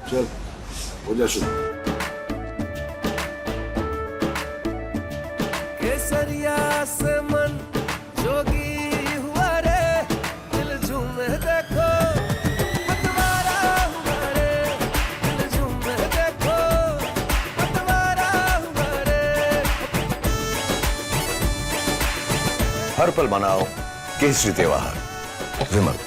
चल हो जा शुरू। केसरिया से मन जोगी हुआ रे, दिल झूमे देखो पतवारा हुआ रे, दिल झूमे देखो पतवारा हुआ रे। हर पल मनाओ केसरी त्योहार। विमल,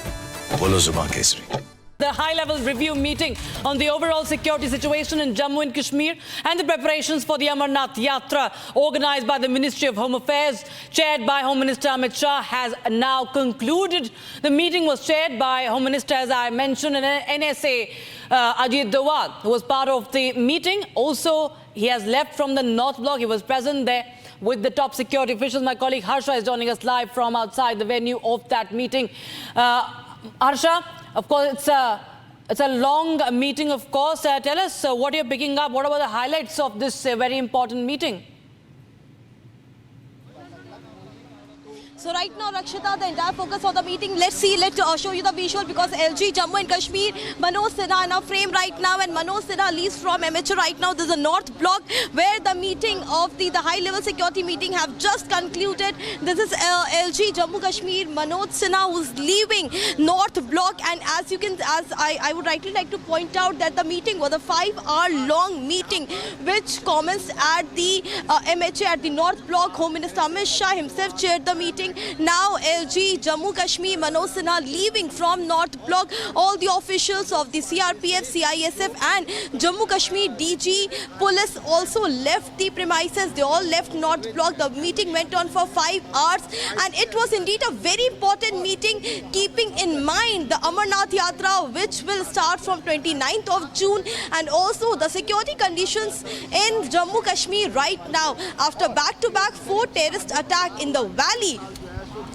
बोलो जुबान Kesari. The high-level review meeting on the overall security situation in Jammu and Kashmir and the preparations for the Amarnath Yatra organized by the Ministry of Home Affairs, chaired by Home Minister Amit Shah, has now concluded. The meeting was chaired by Home Minister, as I mentioned, and NSA Ajit Doval, who was part of the meeting. Also, he has left from the North Block. He was present there with the top security officials. My colleague Harsha is joining us live from outside the venue of that meeting. Harsha, of course, it's a long meeting, of course. Tell us what you're picking up. What are the highlights of this very important meeting? So right now, Rakshita, the entire focus of the meeting, let's show you the visual, because LG Jammu and Kashmir, Manoj Sinha in our frame right now, and Manoj Sinha leaves from MHA right now. This is the North Block where the meeting of the high-level security meeting have just concluded. This is LG Jammu Kashmir, Manoj Sinha, who's leaving North Block, and as you can, I would rightly like to point out that the meeting was a 5-hour-long meeting, which commenced at the MHA at the North Block. Home Minister Amit Shah himself chaired the meeting. Now LG Jammu Kashmir, Manoj Sinha leaving from North Block. All the officials of the CRPF, CISF and Jammu Kashmir DG police also left the premises. They all left North Block. The meeting went on for 5 hours, and it was indeed a very important meeting, keeping in mind the Amarnath Yatra, which will start from 29th of June, and also the security conditions in Jammu Kashmir right now after back-to-back 4 terrorist attacks in the valley.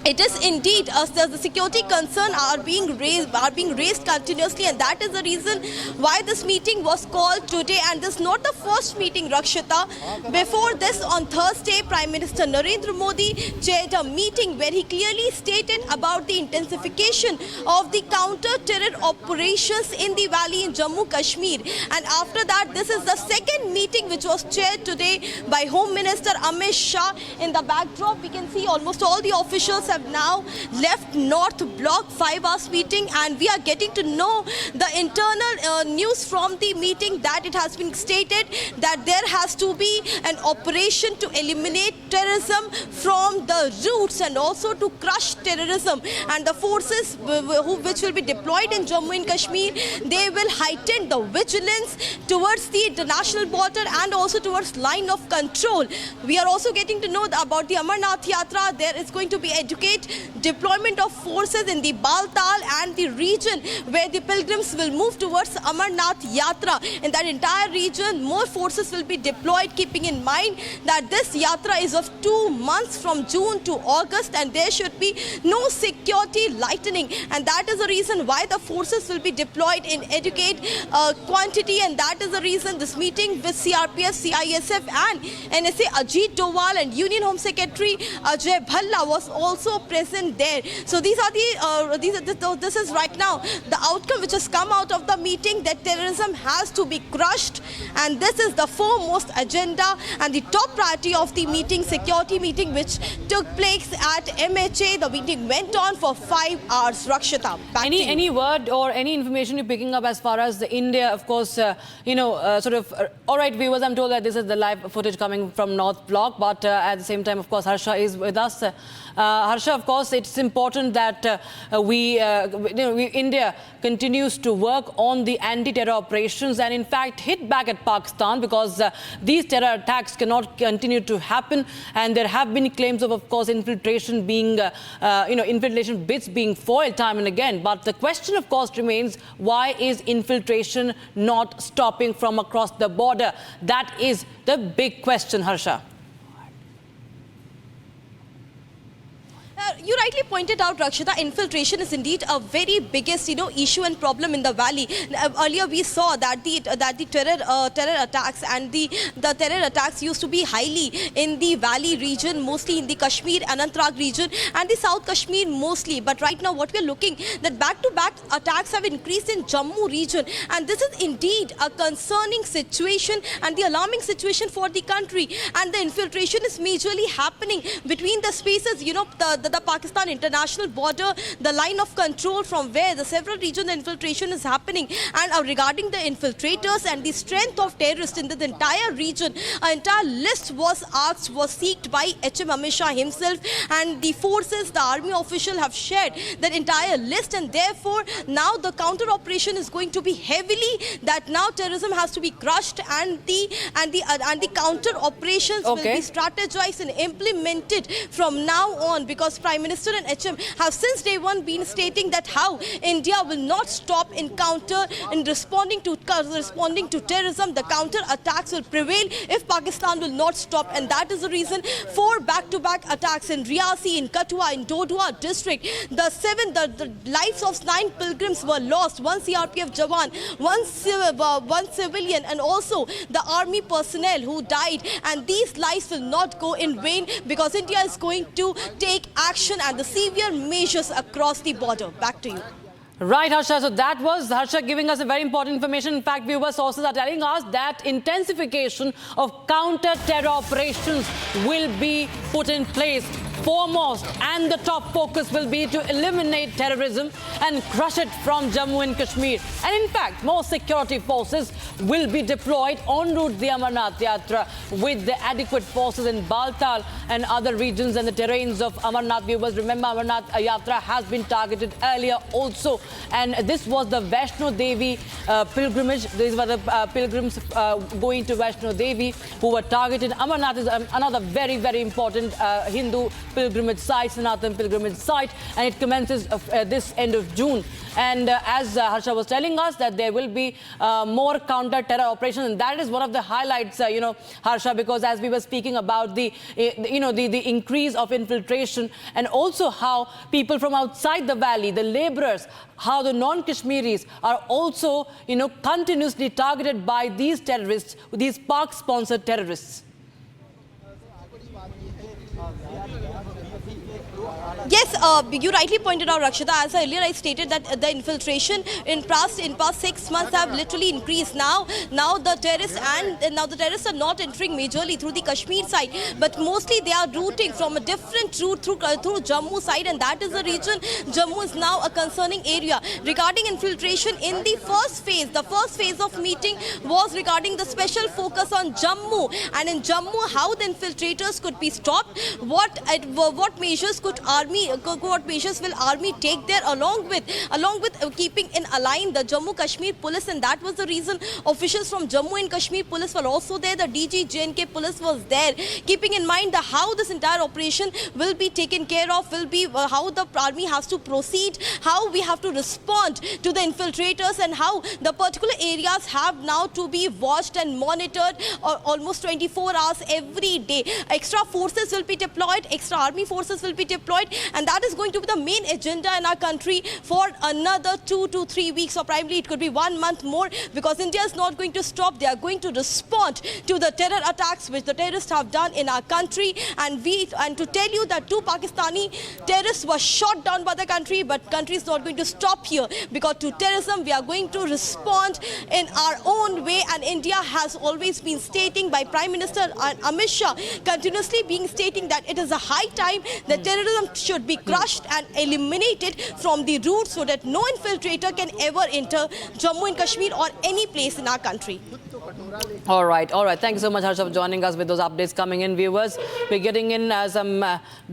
It is indeed the security concerns are being raised continuously, and that is the reason why this meeting was called today. And this is not the first meeting, Rakshita. Before this, on Thursday, Prime Minister Narendra Modi chaired a meeting where he clearly stated about the intensification of the counter-terror operations in the valley in Jammu Kashmir. And after that, this is the second meeting which was chaired today by Home Minister Amit Shah. In the backdrop, we can see almost all the officials have now left North Block. 5 hours meeting, and we are getting to know the internal news from the meeting, that it has been stated that there has to be an operation to eliminate terrorism from the roots and also to crush terrorism, and the forces which will be deployed in Jammu and Kashmir, they will heighten the vigilance towards the international border and also towards line of control. We are also getting to know about the Amarnath Yatra. There is going to be deployment of forces in the Baltal and the region where the pilgrims will move towards Amarnath Yatra. In that entire region, more forces will be deployed, keeping in mind that this Yatra is of 2 months from June to August, and there should be no security lightening. And that is the reason why the forces will be deployed in adequate quantity, and that is the reason this meeting with CRPF, CISF and NSA Ajit Doval and Union Home Secretary Ajay Bhalla was also present there. So these are this is right now the outcome which has come out of the meeting, that terrorism has to be crushed, and this is the foremost agenda and the top priority of the meeting, security meeting, which took place at MHA. The meeting went on for 5 hours. Rakshita, back to you. Any word or any information you're picking up as far as the India, of course, all right, viewers, I'm told that this is the live footage coming from North Block, but at the same time, of course, Harsha is with us. Harsha, of course, it's important that India continues to work on the anti-terror operations and, in fact, hit back at Pakistan, because these terror attacks cannot continue to happen. And there have been claims of course, infiltration being, infiltration bits being foiled time and again. But the question, of course, remains: why is infiltration not stopping from across the border? That is the big question, Harsha. You rightly pointed out, Rakshita, infiltration is indeed a very biggest, issue and problem in the valley. Earlier we saw that the terror attacks and the terror attacks used to be highly in the valley region, mostly in the Kashmir, Anantnag region, and the South Kashmir mostly. But right now, what we are looking that back-to-back attacks have increased in Jammu region, and this is indeed a concerning situation and the alarming situation for the country. And the infiltration is majorly happening between the spaces, the Pakistan international border, the line of control from where the several regions the infiltration is happening. And regarding the infiltrators and the strength of terrorists in the entire region, an entire list was seeked by HM Amit Shah himself, and the forces, the army official have shared that entire list, and therefore now the counter operation is going to be heavily, that now terrorism has to be crushed, and the counter operations will be strategized and implemented from now on, because Prime Minister and HM have since day one been stating that how India will not stop in responding to terrorism. The counter attacks will prevail if Pakistan will not stop, and that is the reason for back-to-back attacks in Riyasi, in Kathua, in Dodua district. The lives of 9 pilgrims were lost, 1 CRPF Jawan, one civilian, and also the army personnel who died, and these lives will not go in vain, because India is going to take action and the severe measures across the border. Back to you. Right, Harsha. So that was Harsha giving us a very important information. In fact, viewer sources are telling us that intensification of counter-terror operations will be put in place. Foremost and the top focus will be to eliminate terrorism and crush it from Jammu and Kashmir. And in fact, more security forces will be deployed en route the Amarnath Yatra, with the adequate forces in Baltal and other regions and the terrains of Amarnath. Viewers, remember, Amarnath Yatra has been targeted earlier also, and this was the Vaishno Devi pilgrimage. These were the pilgrims going to Vaishno Devi who were targeted. Amarnath is another very, very important Hindu pilgrimage site, Sanatan pilgrimage site, and it commences this end of June. And as Harsha was telling us, that there will be more counter-terror operations, and that is one of the highlights, Harsha, because as we were speaking about the increase of infiltration, and also how people from outside the valley, the laborers, how the non-Kashmiris are also, continuously targeted by these terrorists, these Pak-sponsored terrorists. Yes, you rightly pointed out, Rakshita. As earlier I stated that the infiltration in past 6 months have literally increased. Now the terrorists are not entering majorly through the Kashmir side, but mostly they are routing from a different route through Jammu side, and that is the region. Jammu is now a concerning area. Regarding infiltration in the first phase of meeting was regarding the special focus on Jammu, and in Jammu how the infiltrators could be stopped, what measures will army take there, along with keeping in line the Jammu Kashmir police, and that was the reason officials from Jammu and Kashmir police were also there. The DG JNK police was there, keeping in mind how this entire operation will be taken care of, will be how the army has to proceed, how we have to respond to the infiltrators, and how the particular areas have now to be watched and monitored almost 24 hours every day. Extra forces will be deployed, extra army forces will be deployed, and that is going to be the main agenda in our country for another 2 to 3 weeks, or primarily it could be 1 month more, because India is not going to stop. They are going to respond to the terror attacks which the terrorists have done in our country, and to tell you that 2 Pakistani terrorists were shot down by the country, but country is not going to stop here, because to terrorism we are going to respond in our own way. And India has always been stating, by Prime Minister Amit Shah continuously stating that it is a high time that terrorism should be crushed and eliminated from the route, so that no infiltrator can ever enter Jammu and Kashmir or any place in our country. All right. Thank you so much, Harsha, for joining us with those updates coming in, viewers. We're getting in some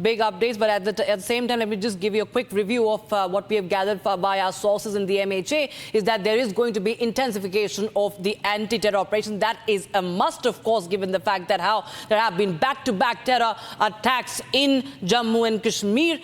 big updates, but at the same time, let me just give you a quick review of what we have gathered by our sources in the MHA, is that there is going to be intensification of the anti-terror operation. That is a must, of course, given the fact that how there have been back-to-back terror attacks in Jammu and Kashmir.